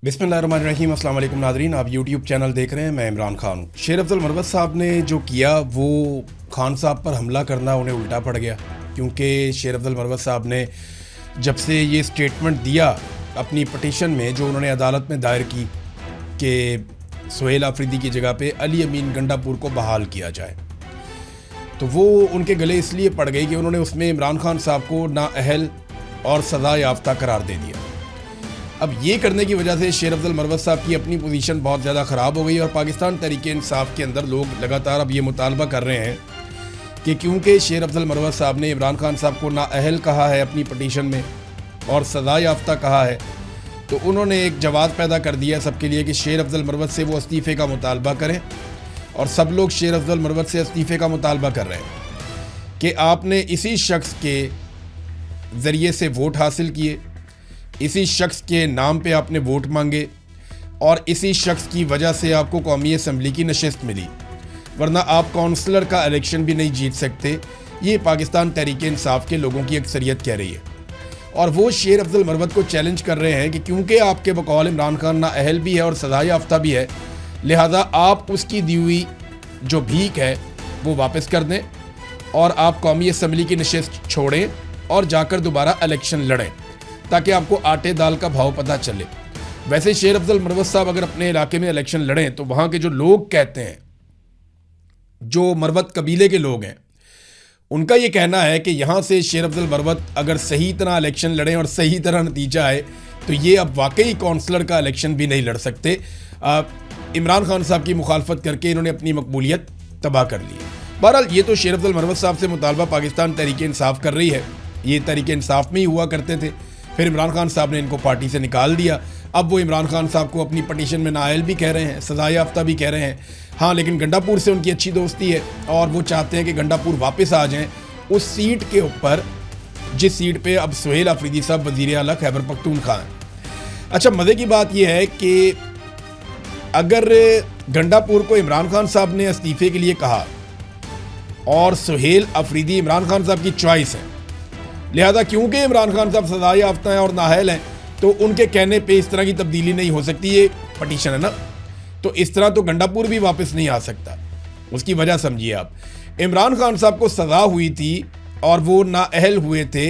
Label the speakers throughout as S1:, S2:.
S1: बिस्मिल्लाहिर्रहमानिर्रहीम। अस्सलाम वालेकुम नाज़रीन, आप यूट्यूब चैनल देख रहे हैं। मैं इमरान खान हूँ। शेर अफजल मरवत साहब ने जो किया वो खान साहब पर हमला करना उन्हें उल्टा पड़ गया, क्योंकि शेर अफजल मरवत साहब ने जब से ये स्टेटमेंट दिया अपनी पटिशन में जो उन्होंने अदालत में दायर की कि सुहेल आफरीदी की जगह पे अली अमीन गंडापुर को बहाल किया जाए, तो वो उनके गले इसलिए पड़ गई कि उन्होंने उसमें इमरान खान साहब को नाअहल और सज़ा याफ्ता करार दे दिया। अब ये करने की वजह से शेर अफजल मरवत साहब की अपनी पोजीशन बहुत ज़्यादा ख़राब हो गई और पाकिस्तान तहरीक इंसाफ के अंदर लोग लगातार अब ये मुतालबा कर रहे हैं कि क्योंकि शेर अफजल मरवत साहब ने इमरान खान साहब को नाअहल कहा है अपनी पटिशन में और सज़ा याफ्ता कहा है, तो उन्होंने एक जवाब पैदा कर दिया सबके लिए कि शेर अफजल मरवत से वो इस्तीफ़े का मुतालबा करें। और सब लोग शेर अफजल मरवत से इस्तीफ़े का मुतालबा कर रहे हैं कि आपने इसी शख्स के ज़रिए से वोट हासिल किए, इसी शख्स के नाम पे आपने वोट मांगे और इसी शख्स की वजह से आपको कौमी असम्बली की नशिस्त मिली, वरना आप काउंसलर का इलेक्शन भी नहीं जीत सकते। ये पाकिस्तान तहरीक इंसाफ के लोगों की अक्सरियत कह रही है और वो शेर अफजल मरवत को चैलेंज कर रहे हैं कि क्योंकि आपके बकौल इमरान खान नाअहल भी है और सज़ा याफ्ता भी है, लिहाजा आप उसकी दी हुई जो भीख है वो वापस कर दें और आप कौमी असम्बली की नशिस्त छोड़ें और जाकर दोबारा इलेक्शन लड़ें, ताकि आपको आटे दाल का भाव पता चले। वैसे शेर अफजल मरवत साहब अगर अपने इलाके में इलेक्शन लड़ें तो वहाँ के जो लोग कहते हैं, जो मरवत कबीले के लोग हैं, उनका ये कहना है कि यहाँ से शेर अफजल मरवत अगर सही तरह इलेक्शन लड़ें और सही तरह नतीजा आए तो ये अब वाकई काउंसलर का इलेक्शन भी नहीं लड़ सकते। इमरान खान साहब की मुखालफत करके इन्होंने अपनी मकबूलियत तबाह कर ली। बहरहाल ये तो शेर अफजल मरवत साहब से मुतालबा पाकिस्तान तहरीक इंसाफ कर रही है। ये तहरीक इंसाफ में ही हुआ करते थे, फिर इमरान खान साहब ने इनको पार्टी से निकाल दिया। अब वो इमरान खान साहब को अपनी पटिशन में नाअहल भी कह रहे हैं, सज़ा याफ्ता भी कह रहे हैं। हाँ, लेकिन गंडापुर से उनकी अच्छी दोस्ती है और वो चाहते हैं कि गंडापुर वापस आ जाएं उस सीट के ऊपर जिस सीट पे अब सुहेल आफरीदी साहब वज़ीर आला खैबर पख्तूनख्वा हैं। अच्छा, मज़े की बात यह है कि अगर गंडापुर को इमरान खान साहब ने इस्तीफ़े के लिए कहा और सुहेल आफरीदी इमरान खान साहब की चॉइस है, लिहाजा क्योंकि इमरान खान साहब सज़ा याफ्ता हैं और नाअहल हैं तो उनके कहने पे इस तरह की तब्दीली नहीं हो सकती। ये पटिशन है ना, तो इस तरह तो गंडापुर भी वापस नहीं आ सकता। उसकी वजह समझिए आप, इमरान खान साहब को सज़ा हुई थी और वो नाअहल हुए थे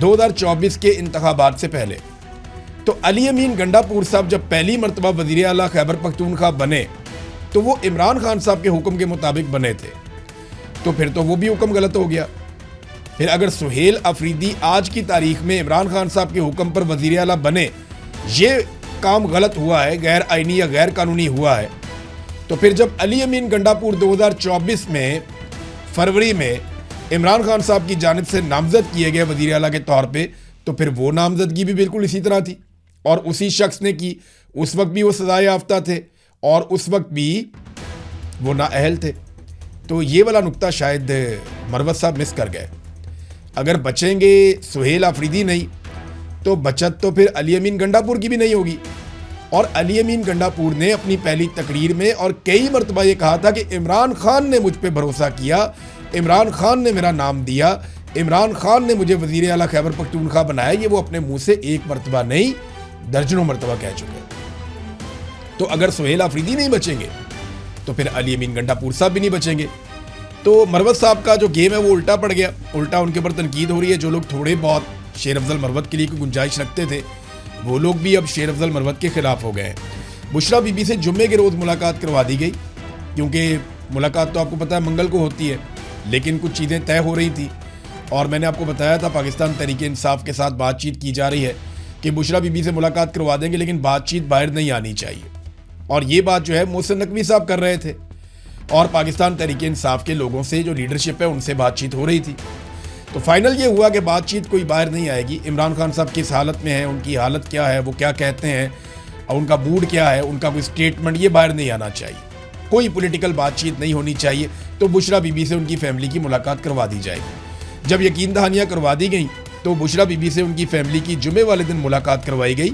S1: 2024 के इंतखाबात से पहले। तो अली अमीन गंडापुर साहब जब पहली मरतबा वज़ीर आला खैबर पख्तूनख्वा बने तो वो इमरान खान साहब के हुक्म के मुताबिक बने थे, तो फिर तो वो भी हुक्म गलत हो गया। फिर अगर सुहेल आफरीदी आज की तारीख में इमरान खान साहब के हुक्म पर वज़ीर आला बने, ये काम गलत हुआ है, गैर आइनी या गैर कानूनी हुआ है, तो फिर जब अली अमीन गंडापुर 2024 में फरवरी में इमरान खान साहब की जानिब से नामजद किए गए वज़ीर आला के तौर पे, तो फिर वो नामजदगी भी बिल्कुल इसी तरह थी और उसी शख्स ने की। उस वक्त भी वो सज़ा याफ्ता थे और उस वक्त भी वो नाअहल थे। तो ये वाला नुक्ता शायद मरवत साहब मिस कर गए। अगर बचेंगे सुहेल आफरीदी नहीं तो बचत तो फिर अली अमीन गंडापुर की भी नहीं होगी। और अली अमीन गंडापुर ने अपनी पहली तकरीर में और कई मरतबा ये कहा था कि इमरान खान ने मुझ पर भरोसा किया, इमरान खान ने मेरा नाम दिया, इमरान खान ने मुझे वज़ीर आला खैबर पख्तूनख्वा बनाया। ये वो अपने मुंह से एक मरतबा नहीं दर्जनों मरतबा कह चुके हैं। तो अगर सुहेल आफरीदी नहीं बचेंगे तो फिर अली अमीन गंडापुर साहब भी नहीं बचेंगे। तो मरवत साहब का जो गेम है वो उल्टा पड़ गया, उल्टा उनके ऊपर तनकीद हो रही है। जो लोग थोड़े बहुत शेर अफजल मरवत के लिए कोई गुंजाइश रखते थे वो लोग भी अब शेर अफजल मरवत के ख़िलाफ़ हो गए हैं। बुशरा बीबी से जुम्मे के रोज़ मुलाकात करवा दी गई, क्योंकि मुलाकात तो आपको पता है मंगल को होती है, लेकिन कुछ चीज़ें तय हो रही थी और मैंने आपको बताया था पाकिस्तान तहरीक इंसाफ के साथ बातचीत की जा रही है कि बुशरा बीबी से मुलाकात करवा देंगे, लेकिन बातचीत बाहर नहीं आनी चाहिए। और ये बात जो है मोहसिन नकवी साहब कर रहे थे और पाकिस्तान तहरीक इंसाफ के लोगों से जो लीडरशिप है उनसे बातचीत हो रही थी। तो फाइनल ये हुआ कि बातचीत कोई बाहर नहीं आएगी। इमरान खान साहब किस हालत में हैं, उनकी हालत क्या है, वो क्या कहते हैं और उनका मूड क्या है, उनका कोई स्टेटमेंट ये बाहर नहीं आना चाहिए। कोई पॉलिटिकल बातचीत नहीं होनी चाहिए। तो बुशरा बीबी से उनकी फैमिली की मुलाकात करवा दी जाएगी। जब यकीन दहानियाँ करवा दी गई तो बुशरा बीबी से उनकी फैमिली की जुमे वाले दिन मुलाकात करवाई गई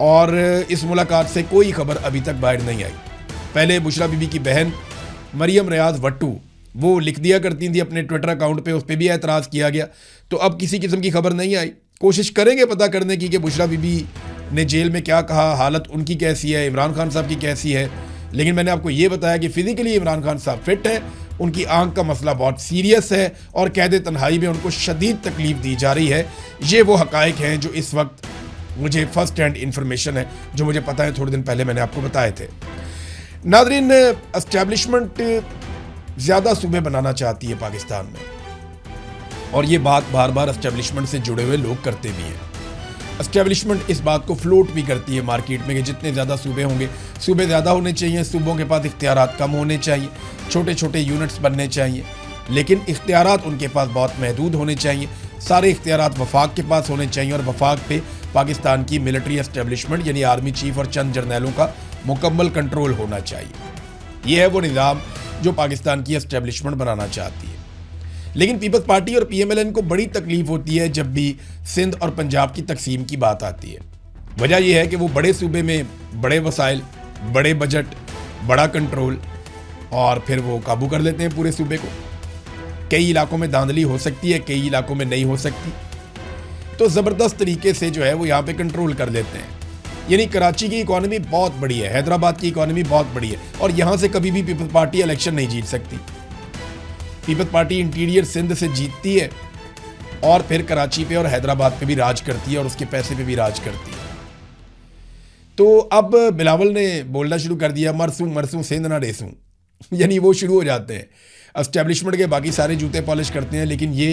S1: और इस मुलाकात से कोई खबर अभी तक बाहर नहीं आई। पहले बुशरा बीबी की बहन मरियम रियाज वट्टू वो लिख दिया करती थी अपने ट्विटर अकाउंट पे, उस पर भी एतराज़ किया गया। तो अब किसी किस्म की खबर नहीं आई। कोशिश करेंगे पता करने की कि बुशरा बीबी ने जेल में क्या कहा, हालत उनकी कैसी है, इमरान खान साहब की कैसी है। लेकिन मैंने आपको ये बताया कि फिजिकली इमरान खान साहब फिट है, उनकी आंख का मसला बहुत सीरियस है और कैद तन्हाई में उनको शदीद तकलीफ दी जा रही है। ये वो हकायक हैं जो इस वक्त मुझे फर्स्ट हैंड इंफॉर्मेशन है, जो मुझे पता है, थोड़े दिन पहले मैंने आपको बताए थे। नादरीन, एस्टेब्लिशमेंट ज़्यादा सूबे बनाना चाहती है पाकिस्तान में, और ये बात बार बार एस्टेब्लिशमेंट से जुड़े हुए लोग करते भी हैं। एस्टेब्लिशमेंट इस बात को फ्लोट भी करती है मार्केट में कि जितने ज़्यादा सूबे होंगे, सूबे ज़्यादा होने चाहिए, सूबों के पास इख्तियारात कम होने चाहिए, छोटे छोटे यूनिट्स बनने चाहिए, लेकिन इख्तियारात उनके पास बहुत महदूद होने चाहिए। सारे इख्तियारात वफाक के पास होने चाहिए और वफाक पे पाकिस्तान की मिलिट्री एस्टेब्लिशमेंट यानी आर्मी चीफ और चंद जर्नैलों का मुकम्मल कंट्रोल होना चाहिए। यह है वो निज़ाम जो पाकिस्तान की एस्टेब्लिशमेंट बनाना चाहती है। लेकिन पीपल्स पार्टी और PMLN को बड़ी तकलीफ होती है जब भी सिंध और पंजाब की तकसीम की बात आती है। वजह यह है कि वो बड़े सूबे में बड़े वसाइल, बड़े बजट, बड़ा कंट्रोल, और फिर वो काबू कर लेते हैं पूरे सूबे को। कई इलाकों में धांधली हो सकती है, कई इलाकों में नहीं हो सकती, तो ज़बरदस्त तरीके से जो है वो यहाँ पे कंट्रोल कर लेते हैं। यानी कराची की इकॉनमी बहुत बड़ी है, हैदराबाद की इकॉनमी बहुत बड़ी है, और यहाँ से कभी भी पीपल्स पार्टी इलेक्शन नहीं जीत सकती। पीपल्स पार्टी इंटीरियर सिंध से जीतती है और फिर कराची पे और हैदराबाद पे भी राज करती है और उसके पैसे पे भी राज करती है। तो अब बिलावल ने बोलना शुरू कर दिया, मरसूं मरसूं सिंध ना डेसूं, यानी वो शुरू हो जाते हैं। एस्टेब्लिशमेंट के बाकी सारे जूते पॉलिश करते हैं, लेकिन ये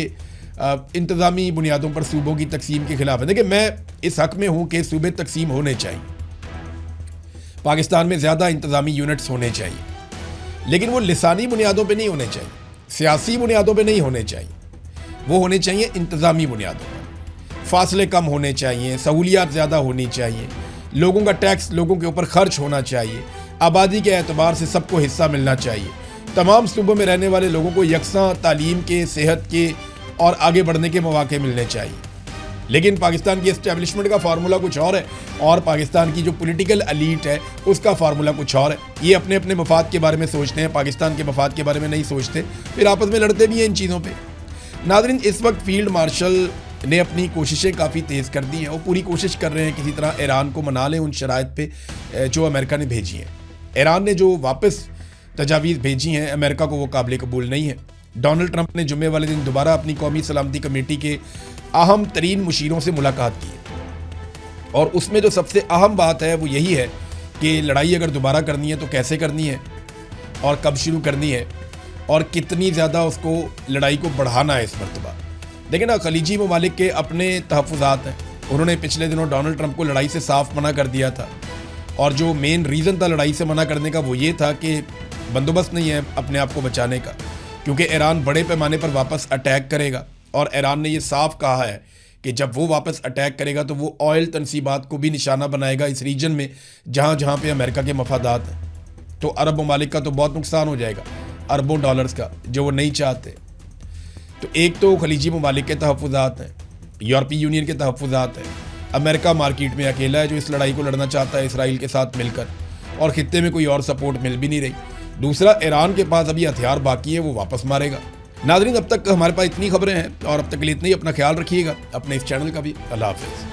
S1: इंतज़ामी बुनियादों पर सूबों की तकसीम के खिलाफ है। देखिए, मैं इस हक में हूँ कि सूबे तकसीम होने चाहिए, पाकिस्तान में ज़्यादा इंतज़ामी यूनिट्स होने चाहिए, लेकिन वो लिसानी बुनियादों पे नहीं होने चाहिए, सियासी बुनियादों पे नहीं होने चाहिए, वो होने चाहिए इंतज़ामी बुनियादों पर। फासले कम होने चाहिए, सहूलियात ज़्यादा होनी चाहिए, लोगों का टैक्स लोगों के ऊपर खर्च होना चाहिए, आबादी के एतबार से सबको हिस्सा मिलना चाहिए, तमाम सूबों में रहने वाले लोगों को यकसां तालीम के, सेहत के और आगे बढ़ने के मौके मिलने चाहिए। लेकिन पाकिस्तान की एस्टेब्लिशमेंट का फार्मूला कुछ और है और पाकिस्तान की जो पॉलिटिकल एलीट है उसका फार्मूला कुछ और है। ये अपने अपने मफाद के बारे में सोचते हैं, पाकिस्तान के मफाद के बारे में नहीं सोचते, फिर आपस में लड़ते भी हैं इन चीज़ों पे। नाज़रीन, इस वक्त फील्ड मार्शल ने अपनी कोशिशें काफ़ी तेज़ कर दी हैं, वो पूरी कोशिश कर रहे हैं किसी तरह ईरान को मना लें उन शराइत पे जो अमेरिका ने भेजी हैं। ईरान ने जो वापस तजावीज़ भेजी हैं अमेरिका को वो काबिल कबूल नहीं है। डोनाल्ड ट्रंप ने जुम्मे वाले दिन दोबारा अपनी कौमी सलामती कमेटी के अहम तरीन मुशीरों से मुलाकात की, और उसमें जो सबसे अहम बात है वो यही है कि लड़ाई अगर दोबारा करनी है तो कैसे करनी है और कब शुरू करनी है और कितनी ज़्यादा उसको लड़ाई को बढ़ाना है इस मरतबा। देखिए ना, खलीजी ममालिक के अपने तहफ़्फ़ुज़ात हैं। उन्होंने पिछले दिनों डोनाल्ड ट्रंप को लड़ाई से साफ मना कर दिया था, और जो मेन रीज़न था लड़ाई से मना करने का वो ये था कि बंदोबस्त नहीं है अपने आप को बचाने का, क्योंकि ईरान बड़े पैमाने पर वापस अटैक करेगा। और ईरान ने ये साफ कहा है कि जब वो वापस अटैक करेगा तो वो ऑयल तनसीबात को भी निशाना बनाएगा इस रीजन में जहाँ जहाँ पे अमेरिका के मफादात हैं। तो अरब ममालिक का तो बहुत नुकसान हो जाएगा, अरबों डॉलर्स का, जो वो नहीं चाहते। तो एक तो खलीजी ममालिक के तहफ़्फ़ुज़ात हैं, यूरोपीय यूनियन के तहफ़्फ़ुज़ात हैं, अमेरिका मार्केट में अकेला है जो इस लड़ाई को लड़ना चाहता है इसराइल के साथ मिलकर, और ख़ित्ते में कोई और सपोर्ट मिल भी नहीं रही। दूसरा, ईरान के पास अभी हथियार बाकी है, वो वापस मारेगा। नाज़रीन, अब तक हमारे पास इतनी खबरें हैं और अब तक के लिए इतना ही। अपना ख्याल रखिएगा, अपने इस चैनल का भी। अल्लाह हाफ़िज़।